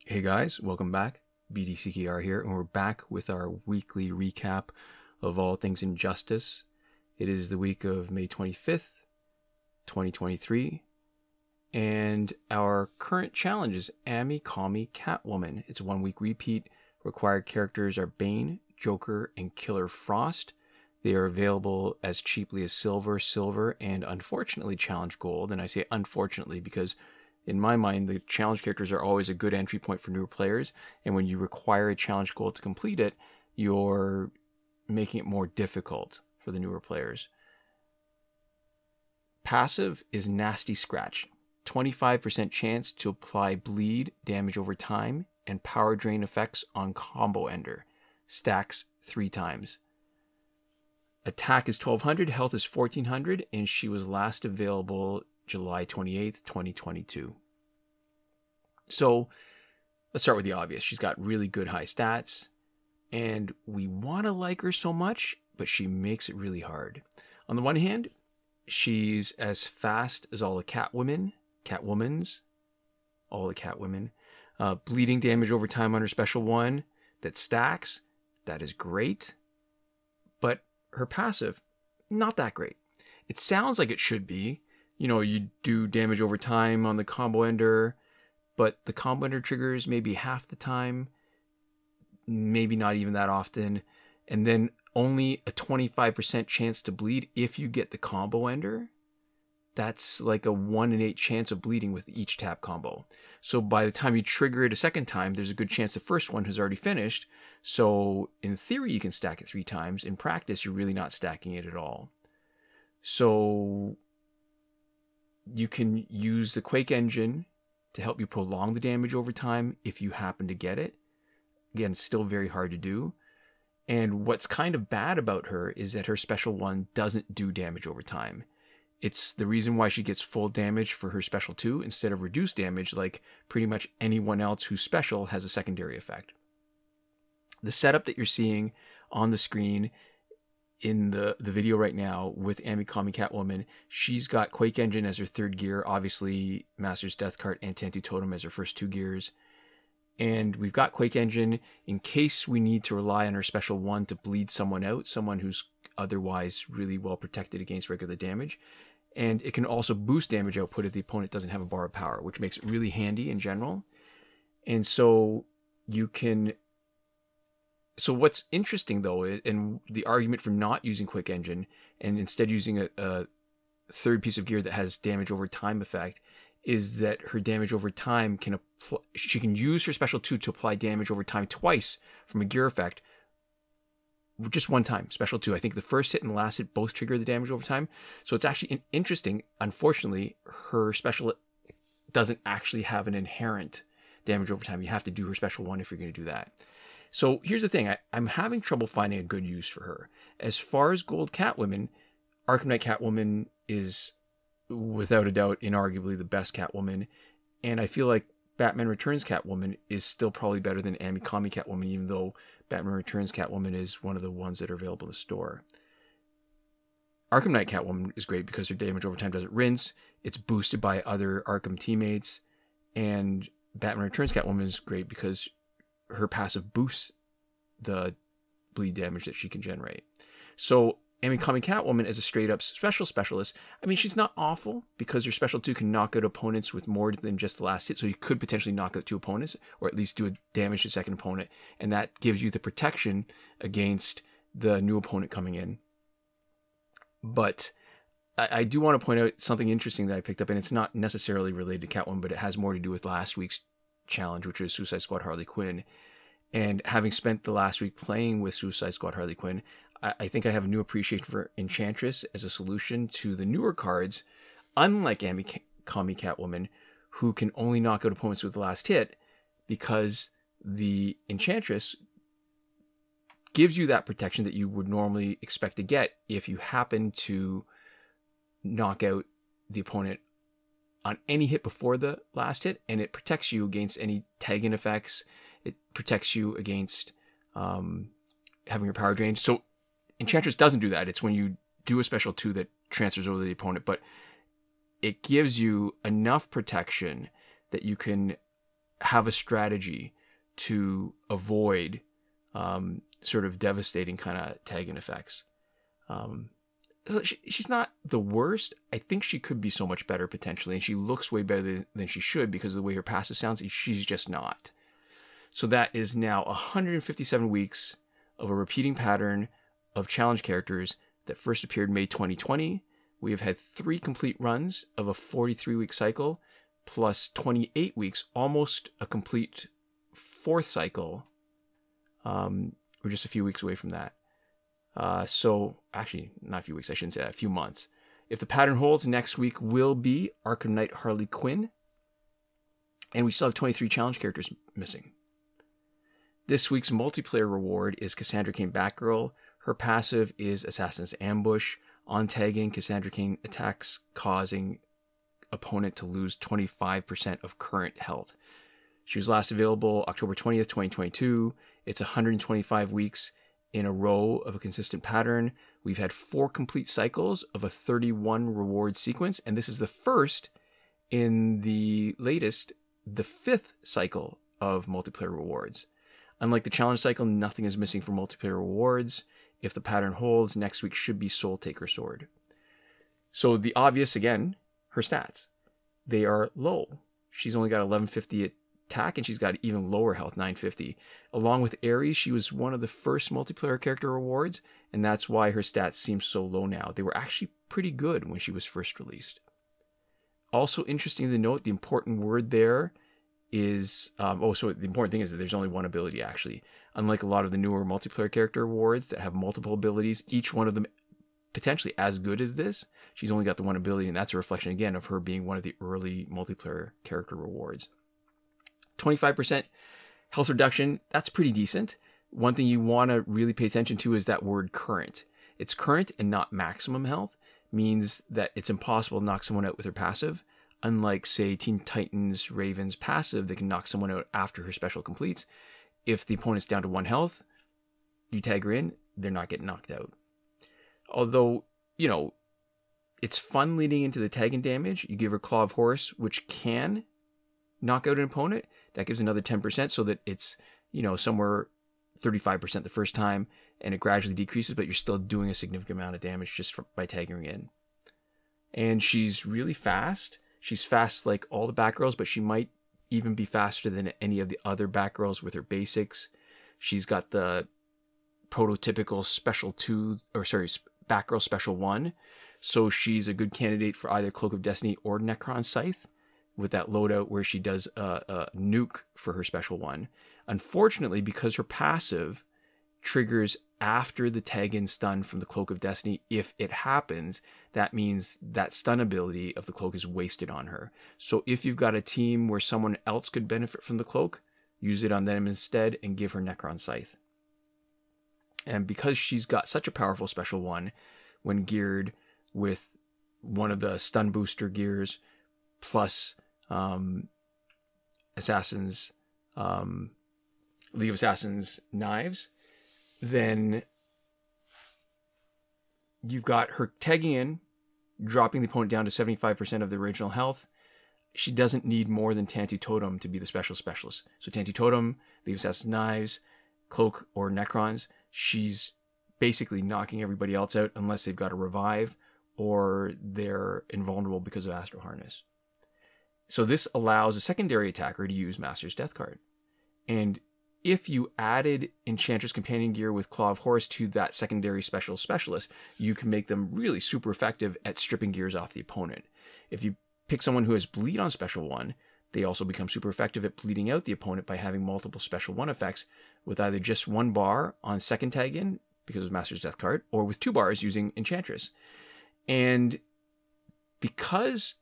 Hey guys, welcome back. BDCKR here, and we're back with our weekly recap of all things Injustice. It is the week of May 25th, 2023, and our current challenge is Ame-Comi Catwoman. It's a 1 week repeat. Required characters are Bane, Joker, and Killer Frost. They are available as cheaply as silver, and unfortunately challenge gold. And I say unfortunately because in my mind, the challenge characters are always a good entry point for newer players, and when you require a challenge goal to complete it, you're making it more difficult for the newer players. Passive is Nasty Scratch. 25% chance to apply bleed, damage over time, and power drain effects on combo ender. Stacks 3 times. Attack is 1200, health is 1400, and she was last available July 28th, 2022. So let's start with the obvious. She's got really good high stats, and we want to like her so much, but she makes it really hard. On the one hand, she's as fast as all the Catwomans, all the Catwomen. Bleeding damage over time on her special one that stacks, that is great. But her passive, not that great. It sounds like it should be. You know, you do damage over time on the combo ender, but the combo ender triggers maybe half the time, maybe not even that often, and then only a 25% chance to bleed if you get the combo ender. That's like a 1 in 8 chance of bleeding with each tap combo. So by the time you trigger it a second time, there's a good chance the first one has already finished. So in theory, you can stack it 3 times. In practice, you're really not stacking it at all. So you can use the Quake engine to help you prolong the damage over time if you happen to get it. Again, still very hard to do. And what's kind of bad about her is that her special one doesn't do damage over time. It's the reason why she gets full damage for her special 2 instead of reduced damage like pretty much anyone else who's special has a secondary effect. The setup that you're seeing on the screen in the video right now with Ame-Comi Catwoman, she's got Quake Engine as her 3rd gear, obviously Master's Death Cart and Tantu Totem as her first 2 gears. And we've got Quake Engine in case we need to rely on her special 1 to bleed someone out, someone who's otherwise really well protected against regular damage. And it can also boost damage output if the opponent doesn't have a bar of power, which makes it really handy in general. And so you can... So what's interesting, though, and the argument for not using Quick Engine and instead using a 3rd piece of gear that has damage over time effect is that her damage over time can apply... She can use her special 2 to apply damage over time twice from a gear effect, just 1 time, special 2. I think the first hit and the last hit both trigger the damage over time. So it's actually interesting. Unfortunately, her special doesn't actually have an inherent damage over time. You have to do her special 1 if you're going to do that. So here's the thing. I'm having trouble finding a good use for her. As far as Gold Catwoman, Arkham Knight Catwoman is, without a doubt, inarguably the best Catwoman. And I feel like Batman Returns Catwoman is still probably better than Ame-Comi Catwoman, even though Batman Returns Catwoman is one of the ones that are available in the store. Arkham Knight Catwoman is great because her damage over time doesn't rinse. It's boosted by other Arkham teammates. And Batman Returns Catwoman is great because her passive boosts the bleed damage that she can generate. So Ame-Comi Catwoman as a straight up specialist, I mean, she's not awful because her special 2 can knock out opponents with more than just the last hit. So you could potentially knock out 2 opponents or at least do a damage to the second opponent. And that gives you the protection against the new opponent coming in. But I do want to point out something interesting that I picked up, and it's not necessarily related to Catwoman, but it has more to do with last week's challenge, which was Suicide Squad Harley Quinn. And having spent the last week playing with Suicide Squad Harley Quinn, I think I have a new appreciation for Enchantress as a solution to the newer cards, unlike Ame-Comi Catwoman, who can only knock out opponents with the last hit, because the Enchantress gives you that protection that you would normally expect to get if you happen to knock out the opponent on any hit before the last hit, and it protects you against any Tegan effects. It protects you against having your power drained. So Enchantress doesn't do that. It's when you do a special 2 that transfers over the opponent, but it gives you enough protection that you can have a strategy to avoid sort of devastating kind of Tegan effects. So she's not the worst. I think she could be so much better potentially, and she looks way better than she should because of the way her passive sounds. She's just not. So that is now 157 weeks of a repeating pattern of challenge characters that first appeared May 2020. We have had 3 complete runs of a 43-week cycle, plus 28 weeks, almost a complete 4th cycle. We're just a few weeks away from that. So, actually, not a few weeks, I shouldn't say that, a few months. If the pattern holds, next week will be Arkham Knight Harley Quinn. And we still have 23 challenge characters missing. This week's multiplayer reward is Cassandra Cain Batgirl. Her passive is Assassin's Ambush. On tagging, Cassandra Cain attacks, causing opponent to lose 25% of current health. She was last available October 20th, 2022. It's 125 weeks in a row of a consistent pattern. We've had 4 complete cycles of a 31 reward sequence, and this is the first in the latest, the 5th cycle of multiplayer rewards. Unlike the challenge cycle, nothing is missing for multiplayer rewards. If the pattern holds, next week should be Soul Taker Sword. So the obvious, again, her stats. They are low. She's only got 1150 attack, and she's got even lower health, 950. Along with Ares, she was one of the first multiplayer character rewards, and that's why her stats seem so low now. They were actually pretty good when she was first released. Also interesting to note, the important word there is, so the important thing is that there's only one ability, actually. Unlike a lot of the newer multiplayer character awards that have multiple abilities, each one of them potentially as good as this, she's only got the one ability, and that's a reflection, again, of her being one of the early multiplayer character rewards. 25% health reduction, that's pretty decent. One thing you want to really pay attention to is that word current. It's current and not maximum health, means that it's impossible to knock someone out with her passive. Unlike, say, Teen Titans Raven's passive that can knock someone out after her special completes. If the opponent's down to 1 health, you tag her in, they're not getting knocked out. Although, you know, it's fun leading into the tagging damage. You give her Claw of Horse, which can knock out an opponent. That gives another 10% so that it's, you know, somewhere 35% the first time, and it gradually decreases, but you're still doing a significant amount of damage just by tagging her in. And she's really fast. She's fast like all the Batgirls, but she might even be faster than any of the other Batgirls with her basics. She's got the prototypical Special 2, Batgirl Special 1. So she's a good candidate for either Cloak of Destiny or Necron Scythe, with that loadout where she does a nuke for her Special 1. Unfortunately, because her passive triggers after the tag-in stun from the Cloak of Destiny, if it happens, that means that stun ability of the Cloak is wasted on her. So if you've got a team where someone else could benefit from the Cloak, use it on them instead and give her Necron Scythe. And because she's got such a powerful Special 1, when geared with one of the stun booster gears, plus Assassin's, League of Assassins knives, then you've got her tagging in, dropping the opponent down to 75% of the original health. She doesn't need more than Tantu Totem to be the specialist. So Tantu Totem, League of Assassins knives, Cloak, or Necrons, she's basically knocking everybody else out unless they've got a revive or they're invulnerable because of Astral Harness. So this allows a secondary attacker to use Master's Death card. And if you added Enchantress Companion Gear with Claw of Horse to that secondary specialist, you can make them really super effective at stripping gears off the opponent. If you pick someone who has Bleed on Special 1, they also become super effective at bleeding out the opponent by having multiple Special 1 effects with either just 1 bar on second tag in, because of Master's Death card, or with 2 bars using Enchantress. And because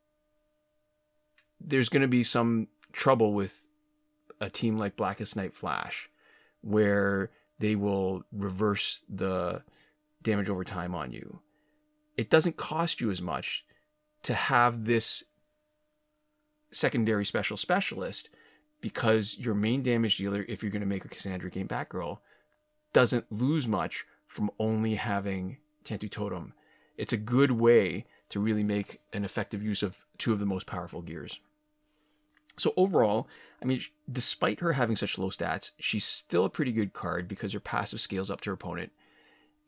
there's going to be some trouble with a team like Blackest Night Flash, where they will reverse the damage over time on you, it doesn't cost you as much to have this secondary specialist, because your main damage dealer, if you're going to make a Cassandra Cain Batgirl, doesn't lose much from only having Tantu Totem. It's a good way to really make an effective use of 2 of the most powerful gears. So overall, I mean, despite her having such low stats, she's still a pretty good card because her passive scales up to her opponent.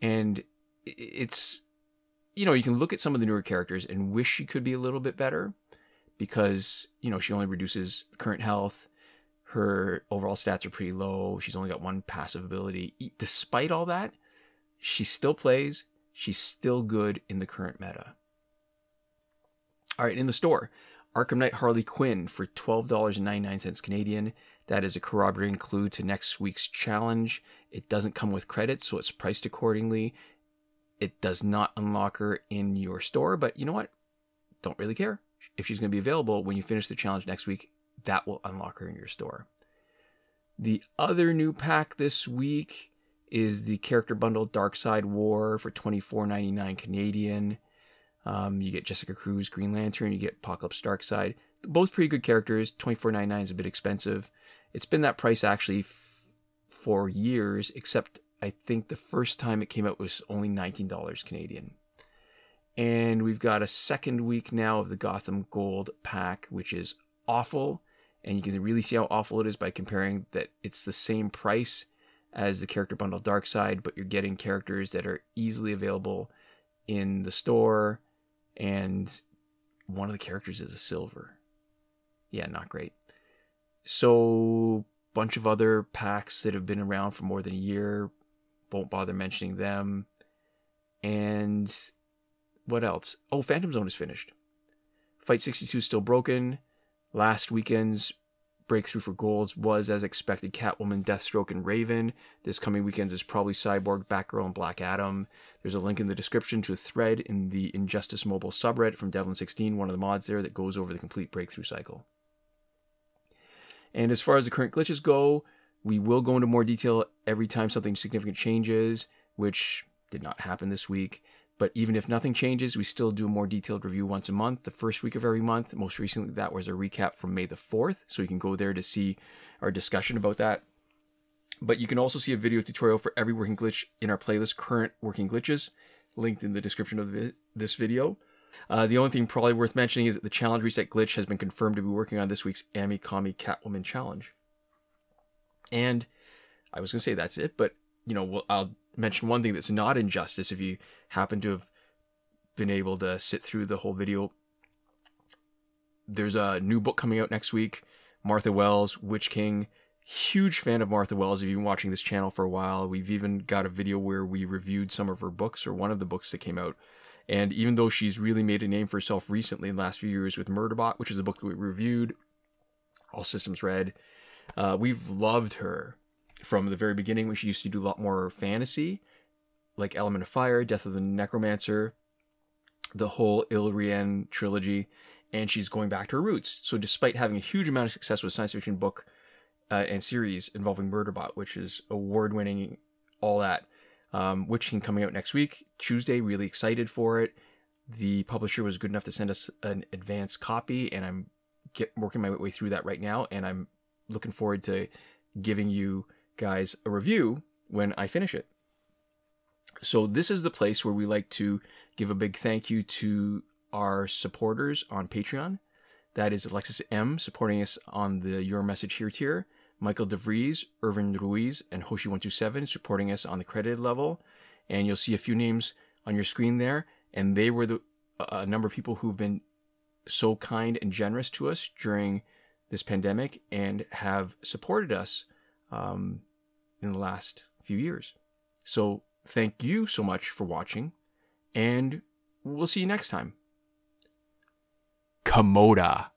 And it's, you know, you can look at some of the newer characters and wish she could be a little bit better because, you know, she only reduces current health. Her overall stats are pretty low. She's only got one passive ability. Despite all that, she still plays. She's still good in the current meta. All right, in the store, Arkham Knight Harley Quinn for $12.99 Canadian. That is a corroborating clue to next week's challenge. It doesn't come with credits, so it's priced accordingly. It does not unlock her in your store, but you know what? Don't really care. If she's going to be available when you finish the challenge next week, that will unlock her in your store. The other new pack this week is the character bundle Darkseid War for $24.99 Canadian. You get Jessica Cruz, Green Lantern, you get Apocalypse Darkseid. Both pretty good characters. $24.99 is a bit expensive. It's been that price actually for years, except I think the first time it came out was only $19 Canadian. And we've got a second week now of the Gotham Gold pack, which is awful. And you can really see how awful it is by comparing that it's the same price as the character bundle Darkseid, but you're getting characters that are easily available in the store. And one of the characters is a silver. Yeah, not great. So, bunch of other packs that have been around for more than a year. Won't bother mentioning them. And what else? Oh, Phantom Zone is finished. Fight 62 is still broken. Last weekend's breakthrough for golds was, as expected, Catwoman, Deathstroke, and Raven. This coming weekend is probably Cyborg, Batgirl, and Black Adam. There's a link in the description to a thread in the Injustice Mobile subreddit from Devlin16, one of the mods there, that goes over the complete breakthrough cycle. And as far as the current glitches go, we will go into more detail every time something significant changes, which did not happen this week. But even if nothing changes, we still do a more detailed review once a month, the first week of every month. Most recently, that was a recap from May the 4th. So you can go there to see our discussion about that. But you can also see a video tutorial for every working glitch in our playlist, Current Working Glitches, linked in the description of this video. The only thing probably worth mentioning is that the challenge reset glitch has been confirmed to be working on this week's Ame-Comi Catwoman challenge. And I was going to say that's it, but you know, I'll mention one thing that's not Injustice if you happen to have been able to sit through the whole video. There's a new book coming out next week, Martha Wells, Witch King. Huge fan of Martha Wells if you've been watching this channel for a while. We've even got a video where we reviewed some of her books, or one of the books that came out. And even though she's really made a name for herself recently in the last few years with Murderbot, which is a book that we reviewed, All Systems Read, we've loved her from the very beginning when she used to do a lot more fantasy, like Element of Fire, Death of the Necromancer, the whole Illyrian trilogy, and she's going back to her roots. So despite having a huge amount of success with science fiction book and series involving Murderbot, which is award-winning, all that, Witch King coming out next week, Tuesday, really excited for it. The publisher was good enough to send us an advanced copy, and I'm working my way through that right now, and I'm looking forward to giving you guys a review when I finish it. So this is the place where we like to give a big thank you to our supporters on Patreon. That is Alexis M supporting us on the Your Message Here tier, Michael Devries, Irvin Ruiz, and Hoshi127 supporting us on the credited level. And you'll see a few names on your screen there, and they were a number of people who've been so kind and generous to us during this pandemic and have supported us in the last few years. So thank you so much for watching, and we'll see you next time. Komoda.